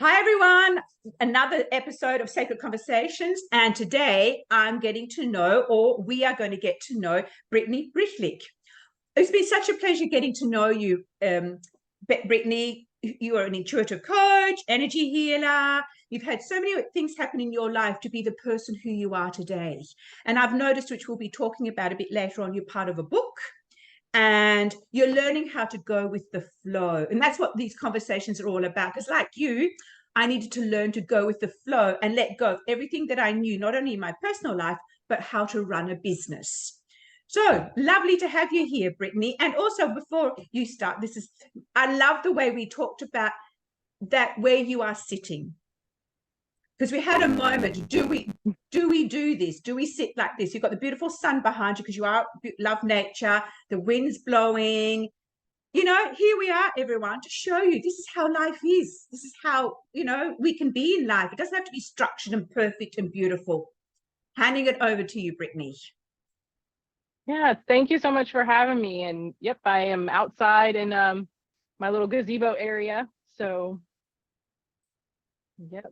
Hi, everyone. Another episode of Sacred Conversations. And today I'm getting to know, or we are going to get to know, Brittany Rychlik. It's been such a pleasure getting to know you, Brittany. You are an intuitive coach, energy healer. You've had so many things happen in your life to be the person who you are today. And I've noticed, which we'll be talking about a bit later on, you're part of a book and you're learning how to go with the flow. And that's what these conversations are all about. Because like you, I needed to learn to go with the flow and let go of everything that I knew, not only in my personal life, but how to run a business. So lovely to have you here, Brittany. And also before you start, I love the way we talked about that, where you are sitting. Because we had a moment, do we do this? Do we sit like this? You've got the beautiful sun behind you because love nature, the wind's blowing. Here we are, everyone, to show you this is how life is. This is how, we can be in life. It doesn't have to be structured and perfect and beautiful. Handing it over to you, Brittany. Yeah, thank you so much for having me. And yep, I am outside in my little gazebo area. So yep,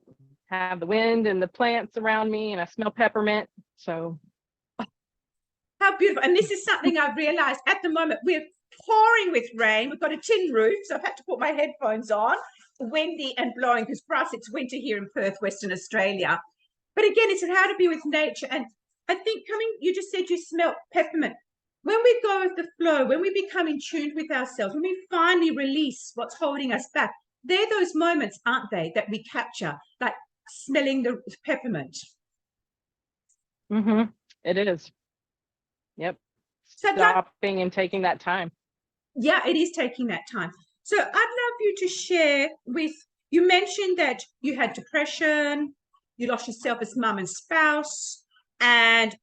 have the wind and the plants around me, and I smell peppermint. So how beautiful. And this is something I've realized at the moment. We're pouring with rain. We've got a tin roof, so I've had to put my headphones on. Windy and blowing, because for us it's winter here in Perth, Western Australia. But again, it's how to be with nature. And I think you just said you smelt peppermint. When we go with the flow, when we become in tune with ourselves, when we finally release what's holding us back, they're those moments, aren't they, that we capture, like smelling the peppermint. It is. Yep. So stopping and taking that time. Yeah, it is taking that time. So I'd love you to share you mentioned that you had depression, you lost yourself as mum and spouse, and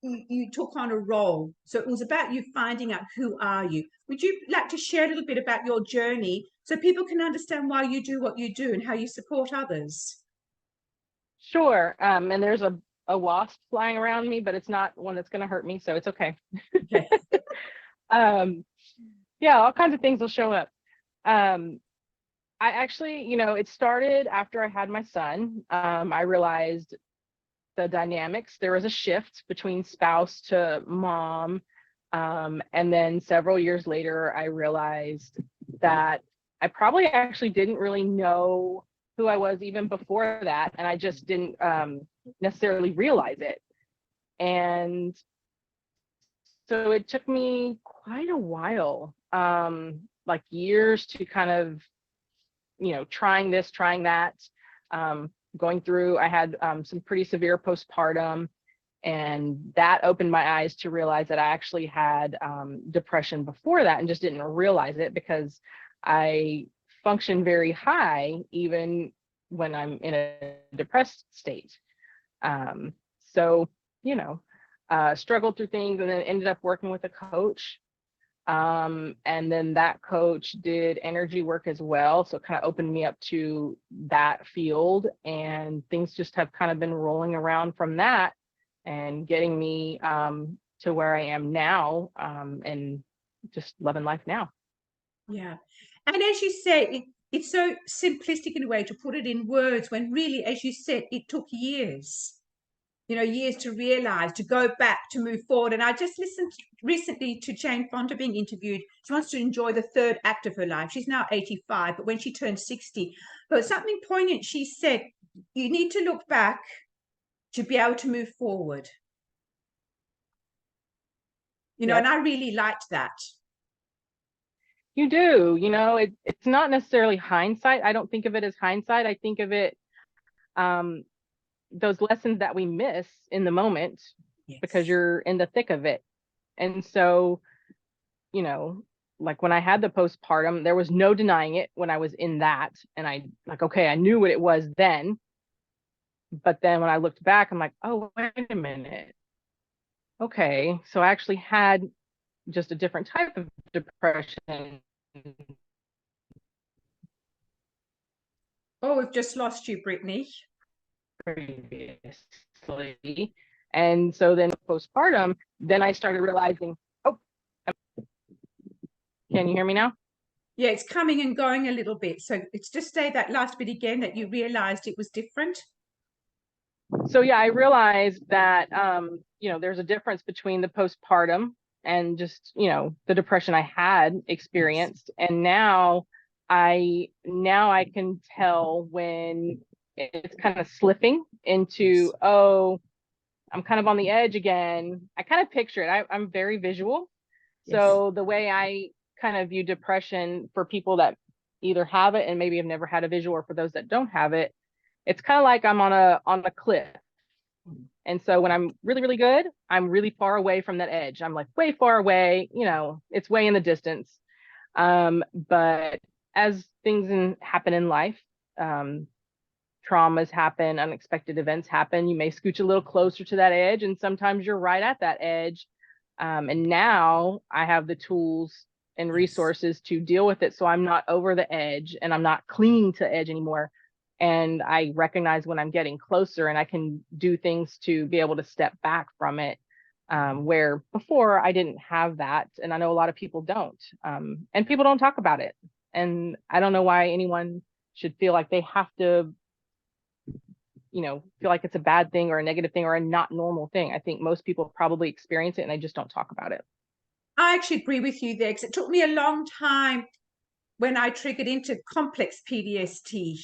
you took on a role. So it was about you finding out, who are you? Would you like to share a little bit about your journey so people can understand why you do what you do and how you support others? Sure. And there's a wasp flying around me, but it's not one that's going to hurt me, so it's okay. Okay. Yeah, all kinds of things will show up. I actually, it started after I had my son. I realized the dynamics. There was a shift between spouse to mom. And then several years later, I realized that I probably actually didn't really know who I was even before that. And I just didn't necessarily realize it. And so it took me quite a while, like years, to kind of, trying this, trying that, going through. I had some pretty severe postpartum, and that opened my eyes to realize that I actually had depression before that and just didn't realize it because I function very high even when I'm in a depressed state. So, struggled through things, and then ended up working with a coach. And then that coach did energy work as well. So it kind of opened me up to that field, and things just have kind of been rolling around from that and getting me to where I am now, and just loving life now. Yeah. And as you say, it's so simplistic in a way to put it in words, when really, as you said, it took years. Years to realize, to go back, to move forward. And I just listened recently to Jane Fonda being interviewed. She wants to enjoy the third act of her life. She's now 85, but when she turned 60, but something poignant, she said, you need to look back to be able to move forward. Yep. And I really liked that. You do, it's not necessarily hindsight. I don't think of it as hindsight. I think of it, those lessons that we miss in the moment. Yes. Because you're in the thick of it. And so, like when I had the postpartum, there was no denying it when I was in that. And I knew what it was then. But then when I looked back, I'm like, oh, wait a minute. Okay, so I actually had just a different type of depression. Oh, we've just lost you, Brittany. Previously. And so then postpartum, then I started realizing, oh, can you hear me now? Yeah, it's coming and going a little bit. So it's just say that last bit again, that you realized it was different. So yeah, I realized that there's a difference between the postpartum and just, the depression I had experienced. And now I can tell when it's kind of slipping into, oh, I'm kind of on the edge again. I kind of picture it. I'm very visual. Yes. So the way I kind of view depression for people that either have it and maybe have never had a visual, or for those that don't have it, it's kind of like I'm on a cliff. And so when I'm really, really good, I'm really far away from that edge. I'm like way far away, it's way in the distance. But as things happen in life, traumas happen, unexpected events happen, you may scooch a little closer to that edge, and sometimes you're right at that edge. And now I have the tools and resources to deal with it, so I'm not over the edge and I'm not clinging to the edge anymore. And I recognize when I'm getting closer, and I can do things to be able to step back from it, where before I didn't have that. And I know a lot of people don't, and people don't talk about it. And I don't know why anyone should feel like they have to, feel like it's a bad thing or a negative thing or a not normal thing. I think most people probably experience it and they just don't talk about it. I actually agree with you there, because it took me a long time when I triggered into complex PTSD.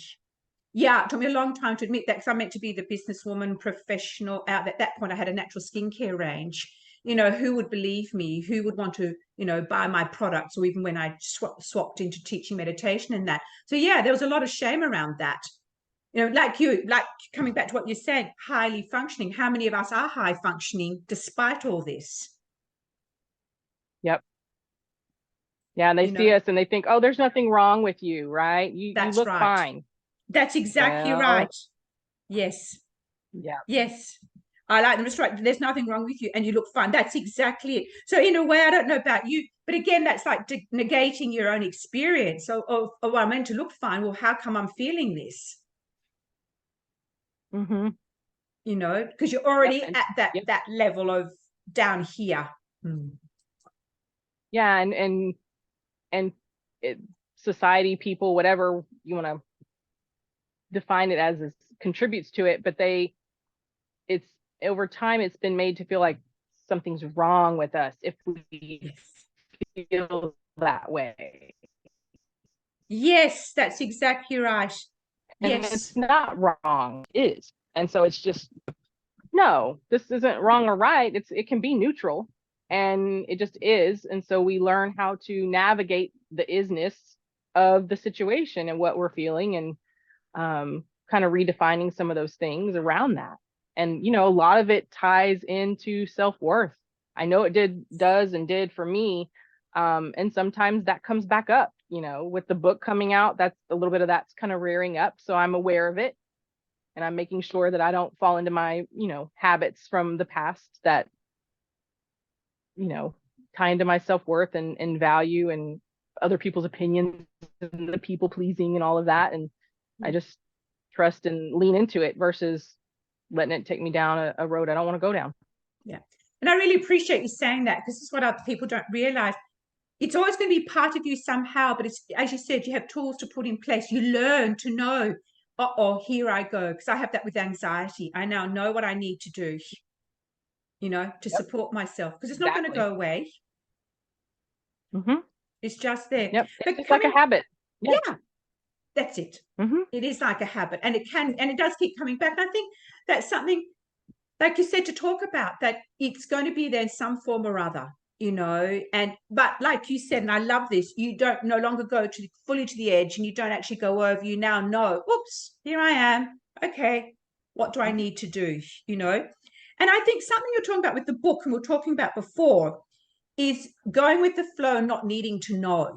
Yeah, it took me a long time to admit that, because I meant to be the businesswoman professional out. At that point, I had a natural skincare range. Who would believe me? Who would want to, buy my products? Or even when I swapped into teaching meditation and that. So yeah, there was a lot of shame around that. Like coming back to what you said, highly functioning. How many of us are high functioning despite all this? Yep. Yeah, and they see us and they think, oh, there's nothing wrong with you, right? You That's look right. fine. That's exactly Well, right. Yes. yeah. Yes. I like them. It's right. There's nothing wrong with you and you look fine. That's exactly it. So in a way, I don't know about you, but again, that's like negating your own experience. So, oh, I'm meant to look fine. Well, how come I'm feeling this? Mm-hmm. Because you're already Yep. at that Yep. that level of down here. Yeah, and it, society, people, whatever you want to define it as, contributes to it, but it's over time it's been made to feel like something's wrong with us if we feel that way. Yes, that's exactly right. And Yes. it's not wrong, it is. And so it's just, no, this isn't wrong or right. It can be neutral, and it just is. And so we learn how to navigate the isness of the situation and what we're feeling, and kind of redefining some of those things around that. And a lot of it ties into self-worth. I know it did for me. And sometimes that comes back up, with the book coming out, that's a little bit of that's kind of rearing up. So I'm aware of it, and I'm making sure that I don't fall into my, habits from the past that, tie into my self-worth and value and other people's opinions and the people pleasing and all of that. And I just trust and lean into it versus letting it take me down a road I don't want to go down. Yeah. And I really appreciate you saying that, because this is what other people don't realize. It's always going to be part of you somehow, but it's, as you said, you have tools to put in place. You learn to know, here I go. Because I have that with anxiety. I now know what I need to do, to support myself, because it's not going to go away. Mm-hmm. It's just there. Yep. But it's like a habit. Yeah, that's it. Mm-hmm. It is like a habit, and it does keep coming back. And I think that's something, like you said, to talk about, that it's going to be there in some form or other, but like you said, and I love this, you don't no longer go fully to the edge, and you don't actually go over. You now know, oops, here I am. Okay, what do I need to do? And I think something you're talking about with the book, and we we're talking about before, is going with the flow and not needing to know.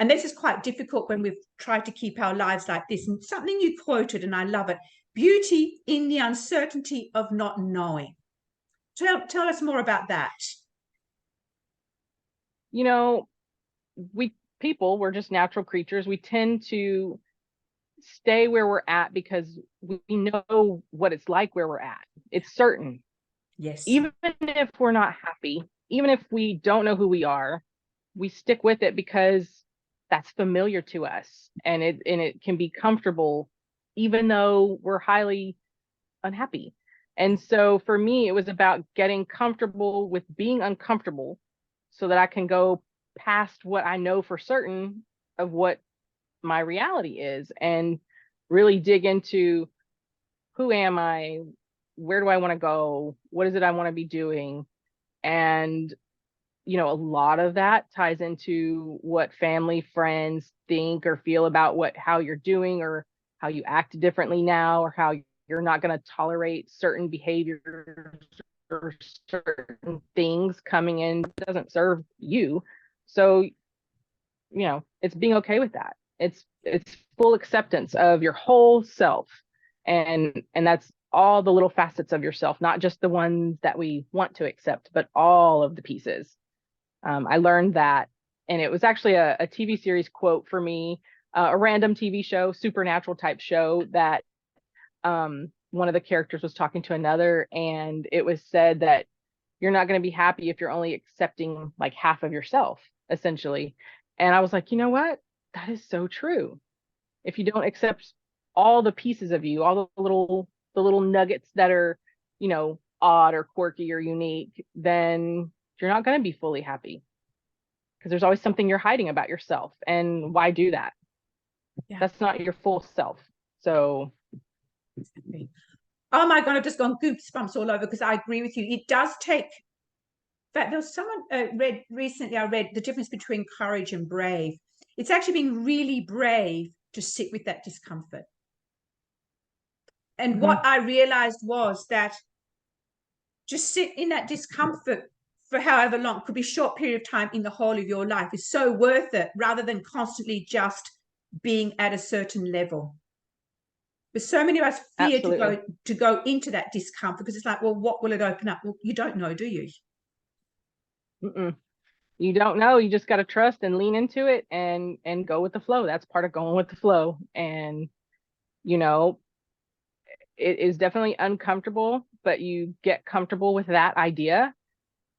And this is quite difficult when we've tried to keep our lives like this. And something you quoted, and I love it: beauty in the uncertainty of not knowing. Tell us more about that. We're just natural creatures. We tend to stay where we're at because we know what it's like where we're at. It's certain. Yes. Even if we're not happy, even if we don't know who we are, we stick with it because that's familiar to us, and it can be comfortable even though we're highly unhappy. And so for me, it was about getting comfortable with being uncomfortable so that I can go past what I know for certain of what my reality is, and really dig into, who am I? Where do I want to go? What is it I want to be doing? And, a lot of that ties into what family, friends think or feel about how you're doing, or how you act differently now, or how you're not going to tolerate certain behaviors or certain things coming in that doesn't serve you. So, it's being okay with that. It's full acceptance of your whole self. And that's all the little facets of yourself, not just the ones that we want to accept, but all of the pieces. I learned that, and it was actually a TV series quote for me, a random TV show, supernatural type show, that one of the characters was talking to another, and it was said that you're not going to be happy if you're only accepting like half of yourself, essentially. And I was like, you know what? That is so true. If you don't accept all the pieces of you, all the little nuggets that are, odd or quirky or unique, then you're not going to be fully happy, because there's always something you're hiding about yourself. And why do that? Yeah. That's not your full self. So. Oh my God, I've just gone goosebumps all over, because I agree with you. It does take. In fact, there was someone read recently, I read the difference between courage and brave. It's actually being really brave to sit with that discomfort. And what I realized was that just sit in that discomfort for however long, could be a short period of time in the whole of your life, is so worth it, rather than constantly just being at a certain level. But so many of us fear to go into that discomfort, because it's like, well, what will it open up? Well, you don't know, do you? You don't know. You just got to trust and lean into it and go with the flow. That's part of going with the flow. And, it is definitely uncomfortable, but you get comfortable with that idea.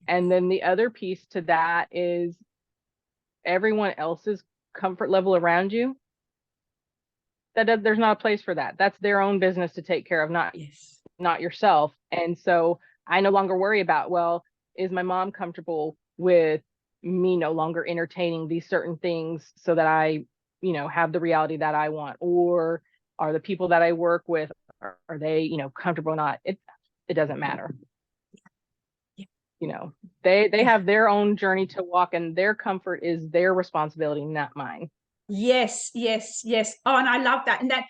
And then the other piece to that is everyone else's comfort level around you. There's not a place for that. That's their own business to take care of, not yourself. And so I no longer worry about, well, is my mom comfortable with me no longer entertaining these certain things so that I, have the reality that I want? Or are the people that I work with, are they, comfortable or not? It doesn't matter. They have their own journey to walk, and their comfort is their responsibility, not mine. Yes. Oh, and I love that. And that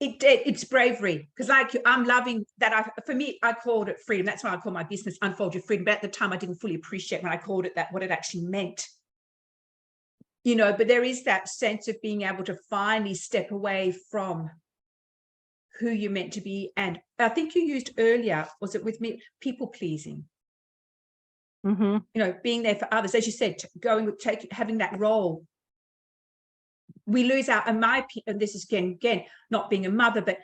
it's bravery, because I'm loving that. For me, I called it freedom. That's why I call my business Unfold Your Freedom. But at the time, I didn't fully appreciate when I called it that, what it actually meant. But there is that sense of being able to finally step away from who you're meant to be. And I think you used earlier, was it with me, people pleasing? Being there for others, as you said, having that role. We lose out, and this is again not being a mother, but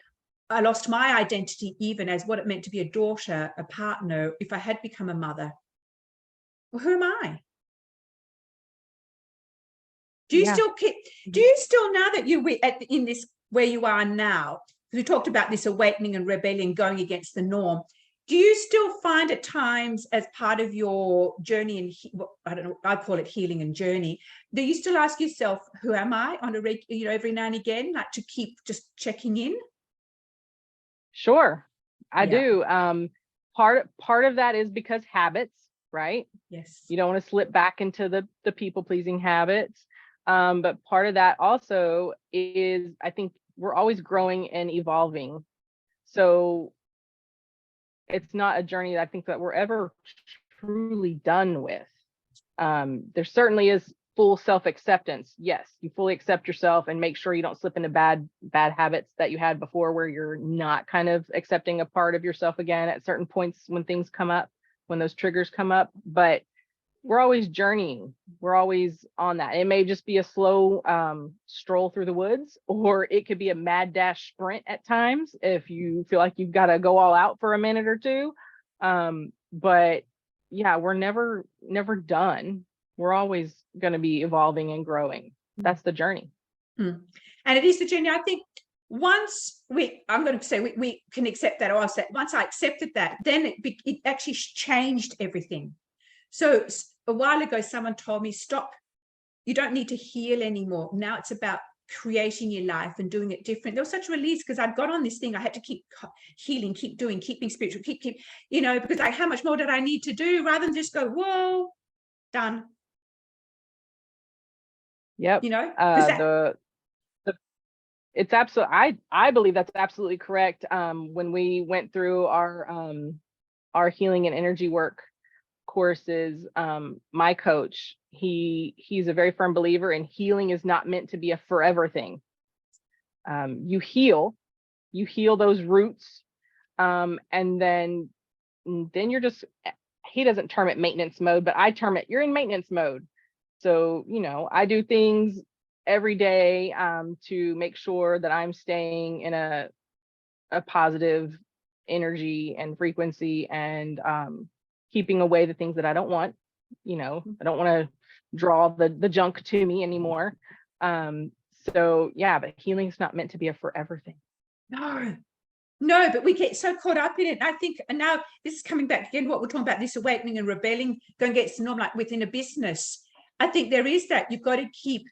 I lost my identity even as what it meant to be a daughter, a partner. If I had become a mother, well, who am I? Do you still, now that you're in this where you are now, because we talked about this awakening and rebellion, going against the norm, do you still find at times, as part of your journey, and I don't know, I call it healing and journey, do you still ask yourself, who am I, on a every now and again, like to keep just checking in? Sure, I do. Part of that is because habits, right? Yes. You don't want to slip back into the people pleasing habits. But part of that also is, I think we're always growing and evolving. So it's not a journey that I think that we're ever truly done with. There certainly is full self-acceptance. Yes, you fully accept yourself and make sure you don't slip into bad habits that you had before, where you're not kind of accepting a part of yourself again at certain points when things come up, when those triggers come up. But we're always journeying. We're always on that. It may just be a slow stroll through the woods, or it could be a mad dash sprint at times if you feel like you've got to go all out for a minute or two. But yeah, we're never done. We're always going to be evolving and growing. That's the journey. And it is the journey. I think once I'm going to say we can accept that, or I'll say once I accepted that, then it actually changed everything. So a while ago, someone told me, stop, you don't need to heal anymore. Now it's about creating your life and doing it different. There was such a release because I'd got on this thing. I had to keep healing, keep doing, keep being spiritual, keep, because like, how much more did I need to do rather than just go, whoa, done. Yep. It's absolutely, I believe that's absolutely correct. When we went through our healing and energy work courses, my coach, he's a very firm believer in healing is not meant to be a forever thing. You heal those roots, and then you're just, he doesn't term it maintenance mode, but I term it, you're in maintenance mode. So, I do things every day to make sure that I'm staying in a positive energy and frequency, and keeping away the things that I don't want. I don't want to draw the junk to me anymore. So yeah, but healing is not meant to be a forever thing. No, but we get so caught up in it. I think, and now this is coming back again, what we're talking about, this awakening and rebelling, going against the norm, like within a business. I think there is that. You've got to keep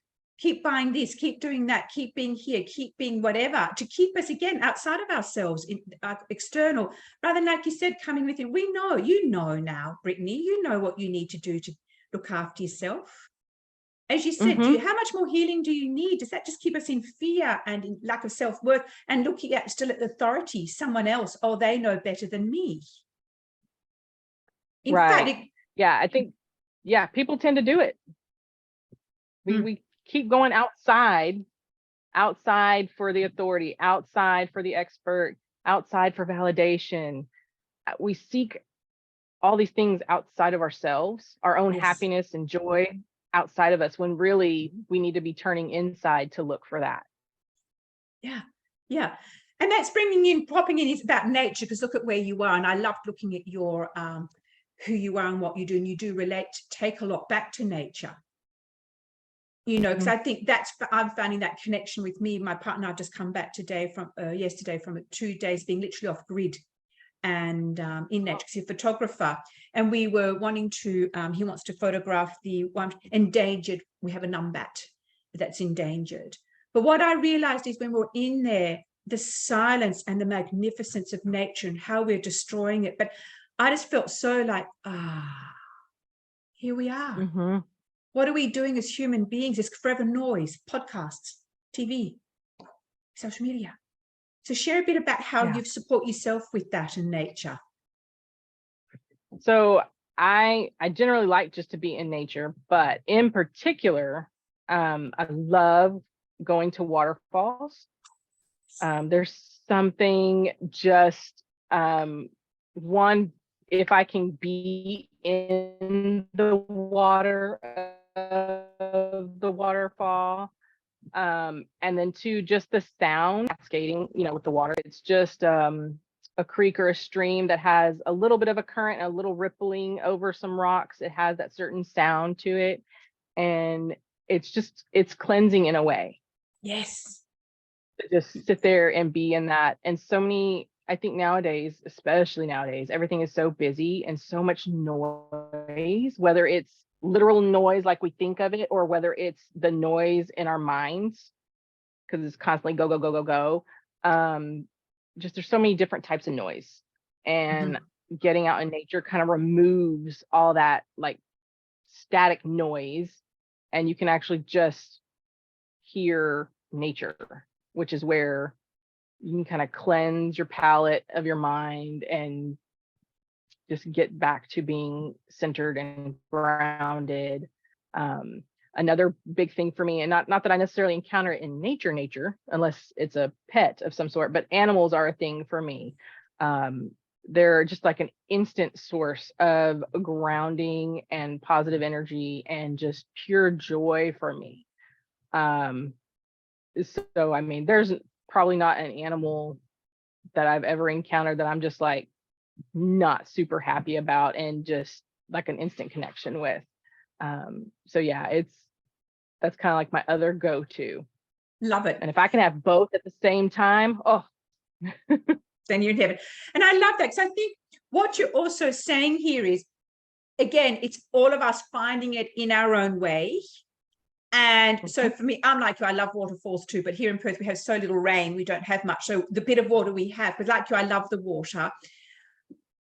buying this, keep doing that, keep being here, keep being whatever, to keep us again outside of ourselves, in external, rather than, like you said, coming within. We know, now, Brittany, you know what you need to do to look after yourself. As you said, how much more healing do you need? Does that just keep us in fear and in lack of self-worth and looking at still at authority, someone else, oh, they know better than me? In fact, I think, people tend to do it. We keep going outside for the authority, outside for the expert, outside for validation. We seek all these things outside of ourselves, our own happiness and joy outside of us, when really we need to be turning inside to look for that. Yeah. And that's popping in is about nature, because look at where you are. And I loved looking at your who you are and what you do. And you do take a lot back to nature. Because I think I'm finding that connection with me. My partner, I've just come back yesterday from 2 days being literally off grid and in nature, because he's a photographer. And we were wanting to, he wants to photograph the one endangered. We have a numbat that's endangered. But what I realized is when we're in there, the silence and the magnificence of nature and how we're destroying it. But I just felt so like, here we are. What are we doing as human beings? It's forever noise, podcasts, TV, social media. So share a bit about how you support yourself with that in nature. So I generally like just to be in nature, but in particular, I love going to waterfalls. There's something just, one, if I can be in the water of the waterfall, and then two, just the sound cascading, with the water. It's just a creek or a stream that has a little bit of a current, a little rippling over some rocks. It has that certain sound to it, and it's cleansing in a way. Yes. To just sit there and be in that. And so many, I think nowadays, especially nowadays, everything is so busy and so much noise, whether it's literal noise like we think of it, or whether it's the noise in our minds, because it's constantly go, go, go, go, go. Just there's so many different types of noise, and getting out in nature kind of removes all that like static noise, and you can actually just hear nature, which is where you can kind of cleanse your palette of your mind and just get back to being centered and grounded. Another big thing for me, and not that I necessarily encounter it in nature, unless it's a pet of some sort, but animals are a thing for me. They're just like an instant source of grounding and positive energy and just pure joy for me. So, I mean, there's probably not an animal that I've ever encountered that I'm just like not super happy about and just like an instant connection with. So yeah, that's kind of like my other go-to. Love it. And if I can have both at the same time, oh, then you're in heaven. And I love that, because I think what you're also saying here is, again, it's all of us finding it in our own way. And so for me, I'm like you, I love waterfalls too, but here in Perth, we have so little rain, we don't have much. So the bit of water we have, but like you, I love the water.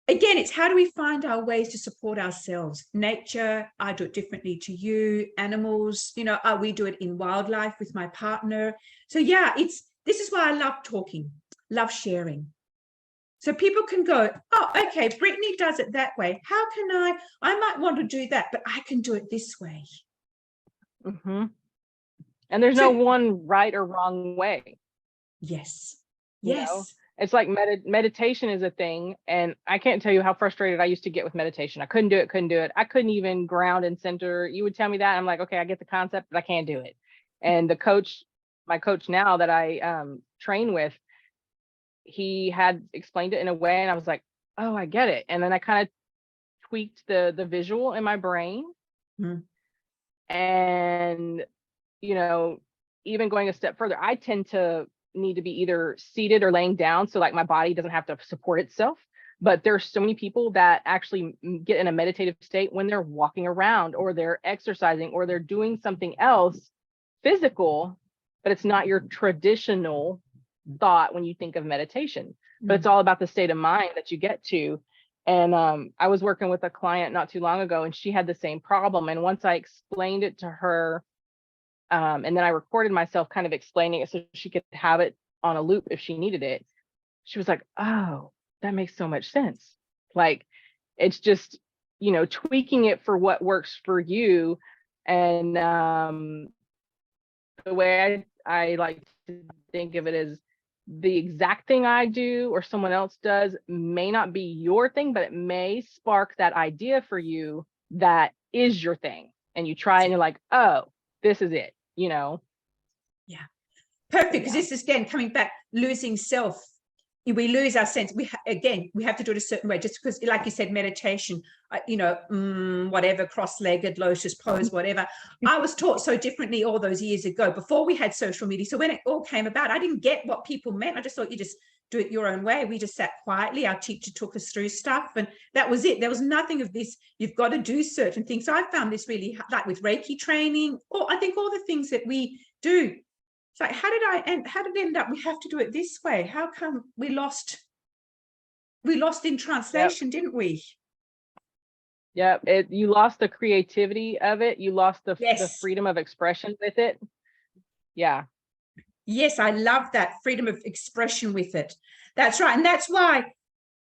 Again, it's how do we find our ways to support ourselves? Nature, I do it differently to you. Animals, you know, we do it in wildlife with my partner. So yeah, this is why I love talking, love sharing. So people can go, oh, okay, Brittany does it that way. How can I might want to do that, but I can do it this way. And there's no one right or wrong way. Yes. You know? It's like meditation is a thing. And I can't tell you how frustrated I used to get with meditation. I couldn't do it. I couldn't even ground and center. You would tell me that. I'm like, okay, I get the concept, but I can't do it. And my coach now that I train with, he had explained it in a way, and I was like, oh, I get it. And then I kind of tweaked the visual in my brain. And, you know, even going a step further, I tend to need to be either seated or laying down, so like my body doesn't have to support itself. But there's so many people that actually get in a meditative state when they're walking around, or they're exercising, or they're doing something else physical, but it's not your traditional thought when you think of meditation. But it's all about the state of mind that you get to. And I was working with a client not too long ago, and she had the same problem. And once I explained it to her, and then I recorded myself kind of explaining it so she could have it on a loop if she needed it, she was like, oh, that makes so much sense. Like, it's just, you know, tweaking it for what works for you. And the way I like to think of it is, the exact thing I do or someone else does may not be your thing, but it may spark that idea for you that is your thing. And you try and you're like, oh, this is it, you know? Yeah. Perfect. Because this is, again, coming back, losing self. We lose our sense. We have to do it a certain way, just because, like you said, meditation, you know, whatever, cross-legged, lotus pose, whatever. I was taught so differently all those years ago, before we had social media. So when it all came about, I didn't get what people meant. I just thought you just do it your own way. We just sat quietly. Our teacher took us through stuff, and that was it. There was nothing of this, you've got to do certain things. So I found this really, like with Reiki training, or I think all the things that we do. It's like, how did it end up? We have to do it this way. How come we lost in translation, didn't we? Yeah, you lost the creativity of it. You lost the freedom of expression with it. Yeah. Yes, I love that freedom of expression with it. That's right. And that's why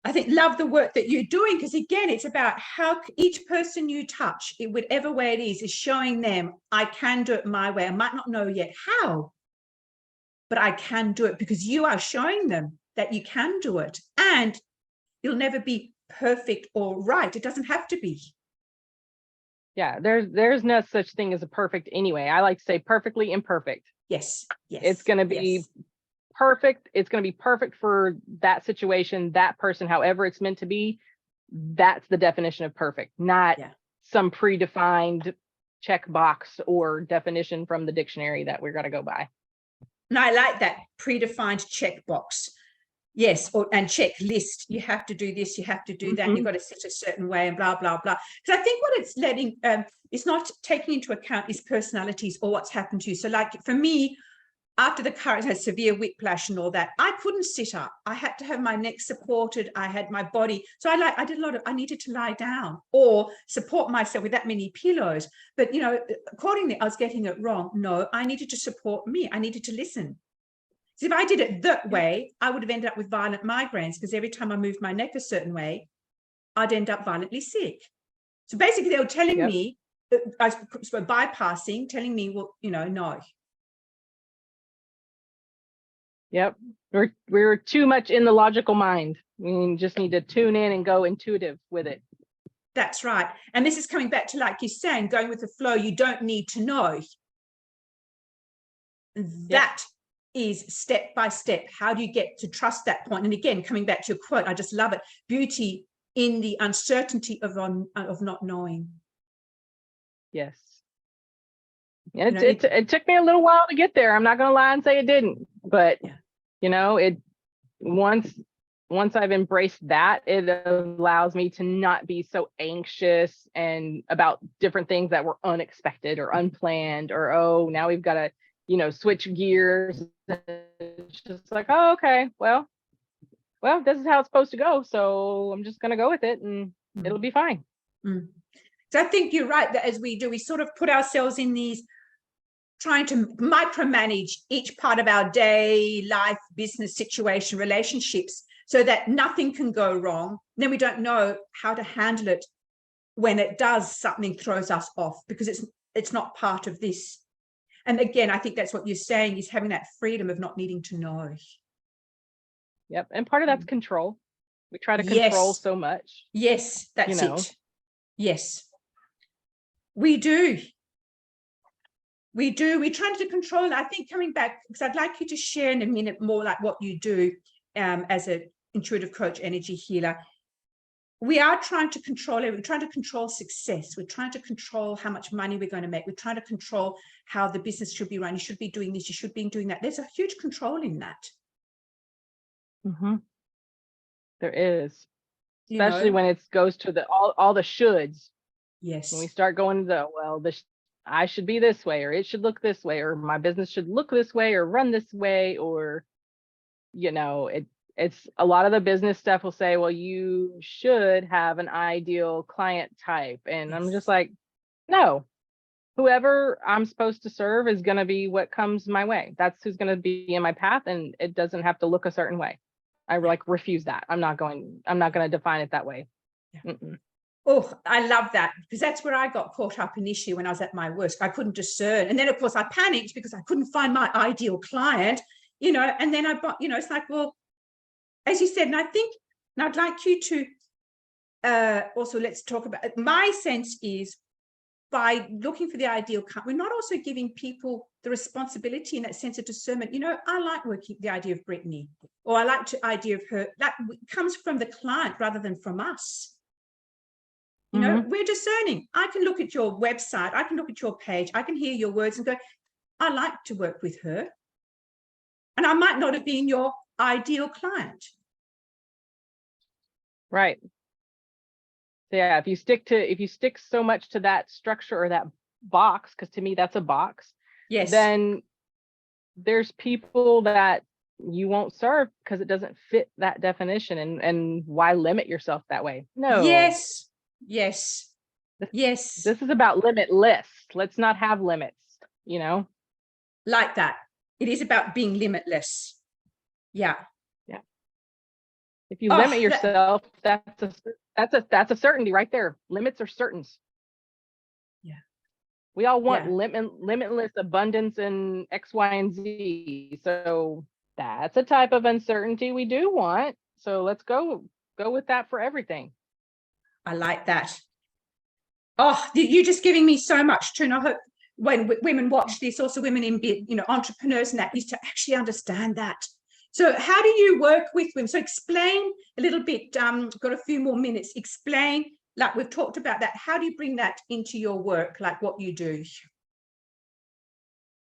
I think love the work that you're doing, because again, it's about how each person you touch, whatever way it is showing them, I can do it my way. I might not know yet how, but I can do it, because you are showing them that you can do it. And you'll never be perfect or right. It doesn't have to be. Yeah, there's no such thing as a perfect anyway. I like to say perfectly imperfect. Yes. It's going to be perfect. It's going to be perfect for that situation, that person, however it's meant to be. That's the definition of perfect, not some predefined checkbox or definition from the dictionary that we're going to go by. And I like that predefined checkbox. Yes, and checklist. You have to do this, you have to do that, and you've got to sit a certain way, and blah, blah, blah. Because I think what it's letting, it's not taking into account is personalities or what's happened to you. So like for me, after the car had severe whiplash and all that, I couldn't sit up. I had to have my neck supported. I had my body. So I did a lot of, I needed to lie down or support myself with that many pillows. But, you know, accordingly, I was getting it wrong. No, I needed to support me. I needed to listen. So if I did it that way, I would have ended up with violent migraines, because every time I moved my neck a certain way, I'd end up violently sick. So basically they were telling me, I was bypassing, telling me, well, you know, no. Yep. We're too much in the logical mind. We just need to tune in and go intuitive with it. That's right. And this is coming back to, like you're saying, going with the flow. You don't need to know. That is step by step. How do you get to trust that point? And again, coming back to your quote, I just love it. Beauty in the uncertainty of not knowing. Yes. And it took me a little while to get there. I'm not going to lie and say it didn't, but it once I've embraced that, it allows me to not be so anxious and about different things that were unexpected or unplanned, or, oh, now we've got to, switch gears. It's just like, oh, okay, well, this is how it's supposed to go. So I'm just going to go with it and it'll be fine. So I think you're right that as we do, we sort of put ourselves in these trying to micromanage each part of our day, life, business, situation, relationships, so that nothing can go wrong. Then we don't know how to handle it when it does, something throws us off, because it's not part of this. And again, I think that's what you're saying, is having that freedom of not needing to know. Yep. And part of that's control. We try to control so much. Yes, that's it. Yes, we do. We're trying to control it. I think coming back, because I'd like you to share in a minute more like what you do as an intuitive coach, energy healer. We are trying to control it. We're trying to control success. We're trying to control how much money we're going to make. We're trying to control how the business should be run. You should be doing this. You should be doing that. There's a huge control in that. There is, especially when it goes to the all the shoulds. Yes. When we start going to I should be this way, or it should look this way, or my business should look this way, or run this way, or it's a lot of the business stuff will say, well, you should have an ideal client type, and I'm just like, no, whoever I'm supposed to serve is going to be what comes my way. That's who's going to be in my path, and it doesn't have to look a certain way. I refuse that. I'm not going to define it that way. Oh, I love that, because that's where I got caught up initially when I was at my worst. I couldn't discern. And then, of course, I panicked because I couldn't find my ideal client, and then it's like, well, as you said, and I think, and I'd like you to also, let's talk about it. My sense is, by looking for the ideal client, we're not also giving people the responsibility in that sense of discernment. I like working the idea of Brittany, or I like the idea of her. That comes from the client rather than from us. We're discerning. I can look at your website, I can look at your page, I can hear your words and go, I like to work with her. And I might not have been your ideal client. Right. So yeah, if you stick so much to that structure or that box, because to me that's a box, yes, then there's people that you won't serve because it doesn't fit that definition. And why limit yourself that way? No. Yes. This is about limitless. Let's not have limits, like that. It is about being limitless. Yeah. If you limit yourself, that's a certainty right there. Limits are certains. Yeah. We all want limitless abundance in X, Y, and Z. So that's a type of uncertainty we do want. So let's go with that for everything. I like that. Oh, you're just giving me so much to know. I hope when women watch this, also women in entrepreneurs and that, is to actually understand that. So how do you work with women? So explain a little bit, got a few more minutes. Explain, like we've talked about that. How do you bring that into your work, like what you do?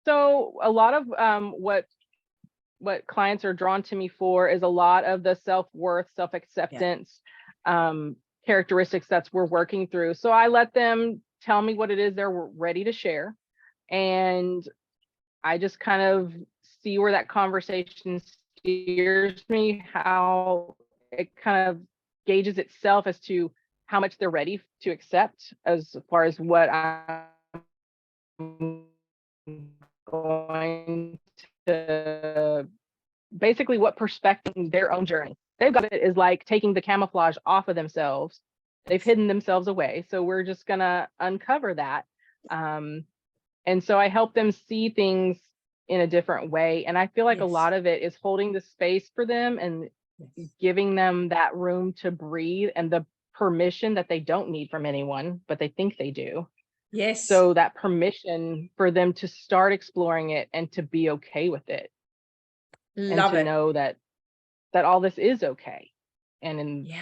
So a lot of what clients are drawn to me for is a lot of the self-worth, self-acceptance, characteristics that we're working through. So I let them tell me what it is they're ready to share. And I just kind of see where that conversation steers me, how it kind of gauges itself as to how much they're ready to accept as far as what I'm going to, basically what perspective their own journey. They've got it is like taking the camouflage off of themselves. They've hidden themselves away. So we're just going to uncover that. And so I help them see things in a different way. And I feel like a lot of it is holding the space for them and giving them that room to breathe and the permission that they don't need from anyone, but they think they do. Yes. So that permission for them to start exploring it and to be okay with it. Love and to it. know that all this is okay. And in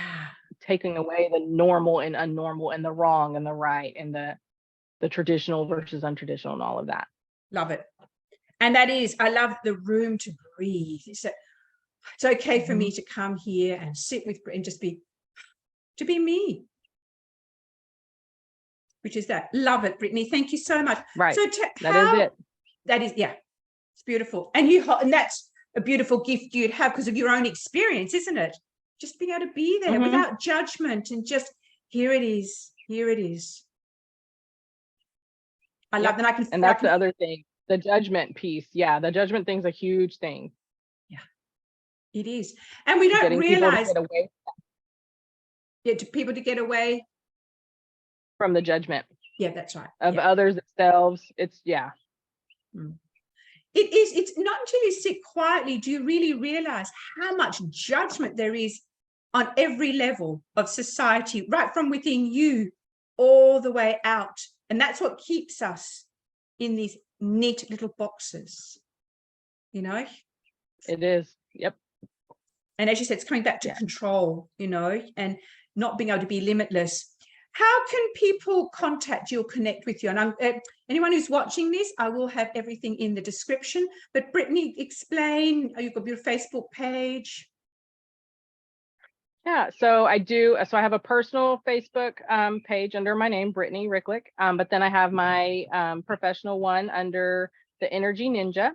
taking away the normal and unnormal and the wrong and the right and the the traditional versus untraditional and all of that. Love it. And that is, I love the room to breathe. It's okay for me to come here and sit with and just be me. Which is that. Love it, Brittany. Thank you so much. Right. So that is it. That is, yeah, it's beautiful. And that's a beautiful gift you'd have because of your own experience, isn't it? Just being able to be there without judgment and just here it is. Here it is. I love that. And that's the other thing, the judgment piece. Yeah, the judgment thing's a huge thing. Yeah, it is. And we don't realize. To people to get away from the judgment. Yeah, that's right. Of others, themselves. It's It is. It's not until you sit quietly do you really realize how much judgment there is on every level of society, right from within you all the way out. And that's what keeps us in these neat little boxes, It is. Yep. And as you said, it's coming back to control, and not being able to be limitless. How can people contact you or connect with you? And anyone who's watching this, I will have everything in the description. But Brittany, explain. You've got your Facebook page. Yeah, so I do. So I have a personal Facebook page under my name, Brittany Rychlik. But then I have my professional one under the Energy Ninja.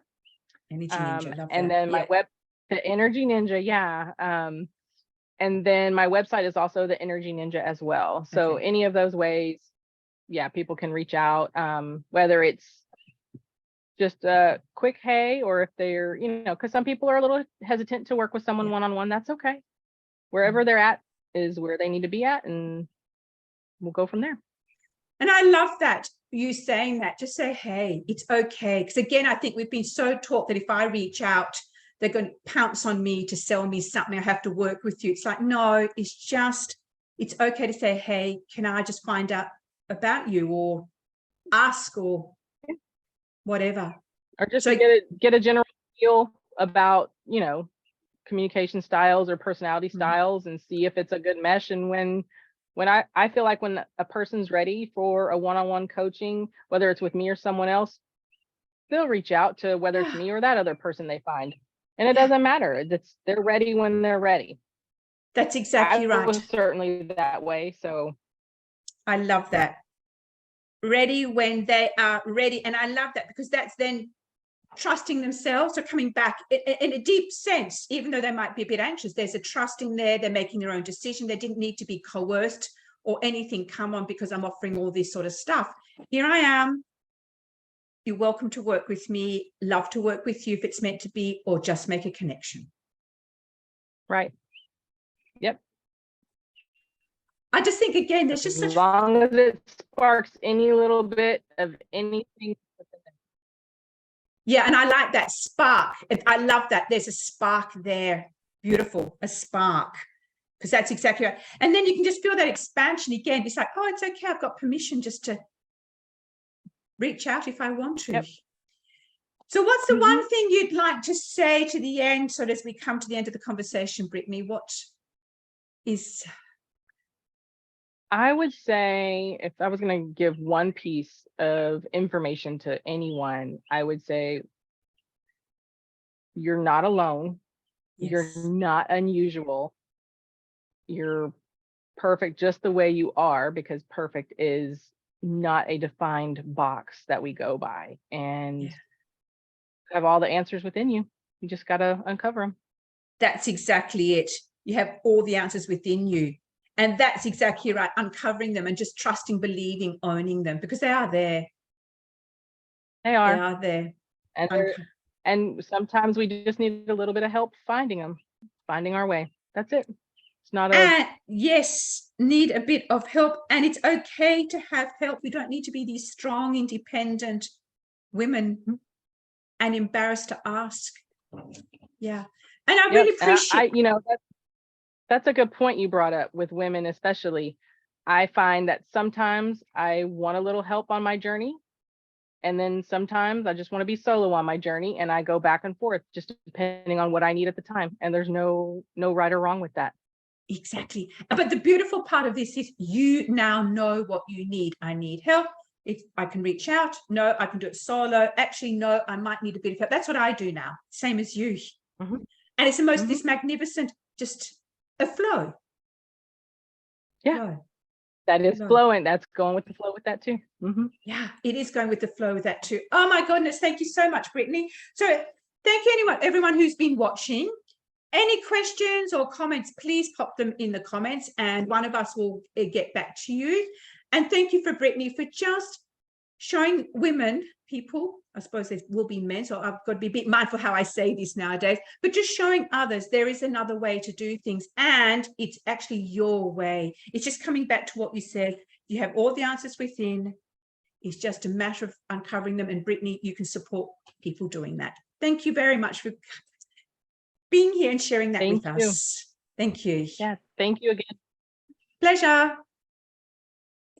Energy Ninja, love and that. then the Energy Ninja, and then my website is also the Energy Ninja as well. So any of those ways, people can reach out, whether it's just a quick hey, or if they're, because some people are a little hesitant to work with someone one-on-one, that's okay. Wherever they're at is where they need to be at, and we'll go from there. And I love that, you saying that, just say, hey, it's okay. Because again, I think we've been so taught that if I reach out, they're going to pounce on me to sell me something. I have to work with you. It's like, no, it's okay to say, hey, can I just find out about you or ask or whatever. Or just get a general feel about, communication styles or personality styles and see if it's a good mesh. And when I feel like when a person's ready for a one-on-one coaching, whether it's with me or someone else, they'll reach out to whether it's me or that other person they find. And it doesn't matter. They're ready when they're ready. That's exactly right. I was certainly that way. So I love that. Ready when they are ready. And I love that because that's then trusting themselves or coming back in a deep sense, even though they might be a bit anxious. There's a trust in there. They're making their own decision. They didn't need to be coerced or anything. Come on, because I'm offering all this sort of stuff. Here I am. You're welcome to work with me. Love to work with you if it's meant to be, or just make a connection. Right. Yep. I just think, again, there's just as long as it sparks any little bit of anything. Yeah, and I like that spark. I love that. There's a spark there. Beautiful, a spark. Because that's exactly right. And then you can just feel that expansion again. It's like, oh, it's okay. I've got permission just to reach out if I want to. Yep. So what's the one thing you'd like to say to the end? So as we come to the end of the conversation, Brittany, what is... I would say, if I was going to give one piece of information to anyone, I would say you're not alone. Yes. You're not unusual. You're perfect just the way you are, because perfect is not a defined box that we go by, and you have all the answers within you. You just got to uncover them. That's exactly it. You have all the answers within you. And that's exactly right. Uncovering them and just trusting, believing, owning them, because they are there. They are. They are there. And sometimes we just need a little bit of help finding them, finding our way. That's it. It's not yes, need a bit of help. And it's okay to have help. We don't need to be these strong, independent women and embarrassed to ask. Yeah. And I really appreciate... That's a good point you brought up with women, especially. I find that sometimes I want a little help on my journey, and then sometimes I just want to be solo on my journey, and I go back and forth, just depending on what I need at the time. And there's no right or wrong with that. Exactly. But the beautiful part of this is you now know what you need. I need help. I can reach out. No, I can do it solo. Actually, no, I might need a bit of help. That's what I do now, same as you. Mm-hmm. And it's the most, this magnificent, just a flow. Yeah. Flow. That is flowing. That's going with the flow with that too. Yeah, it is going with the flow with that too. Oh my goodness. Thank you so much, Brittany. So thank you everyone who's been watching. Any questions or comments, please pop them in the comments and one of us will get back to you. And thank you for Brittany for just showing women, people, I suppose there will be men, so I've got to be a bit mindful how I say this nowadays, but just showing others there is another way to do things and it's actually your way. It's just coming back to what you said. You have all the answers within. It's just a matter of uncovering them. And Brittany, you can support people doing that. Thank you very much for being here and sharing that with us. Thank you. Yeah, thank you again. Pleasure.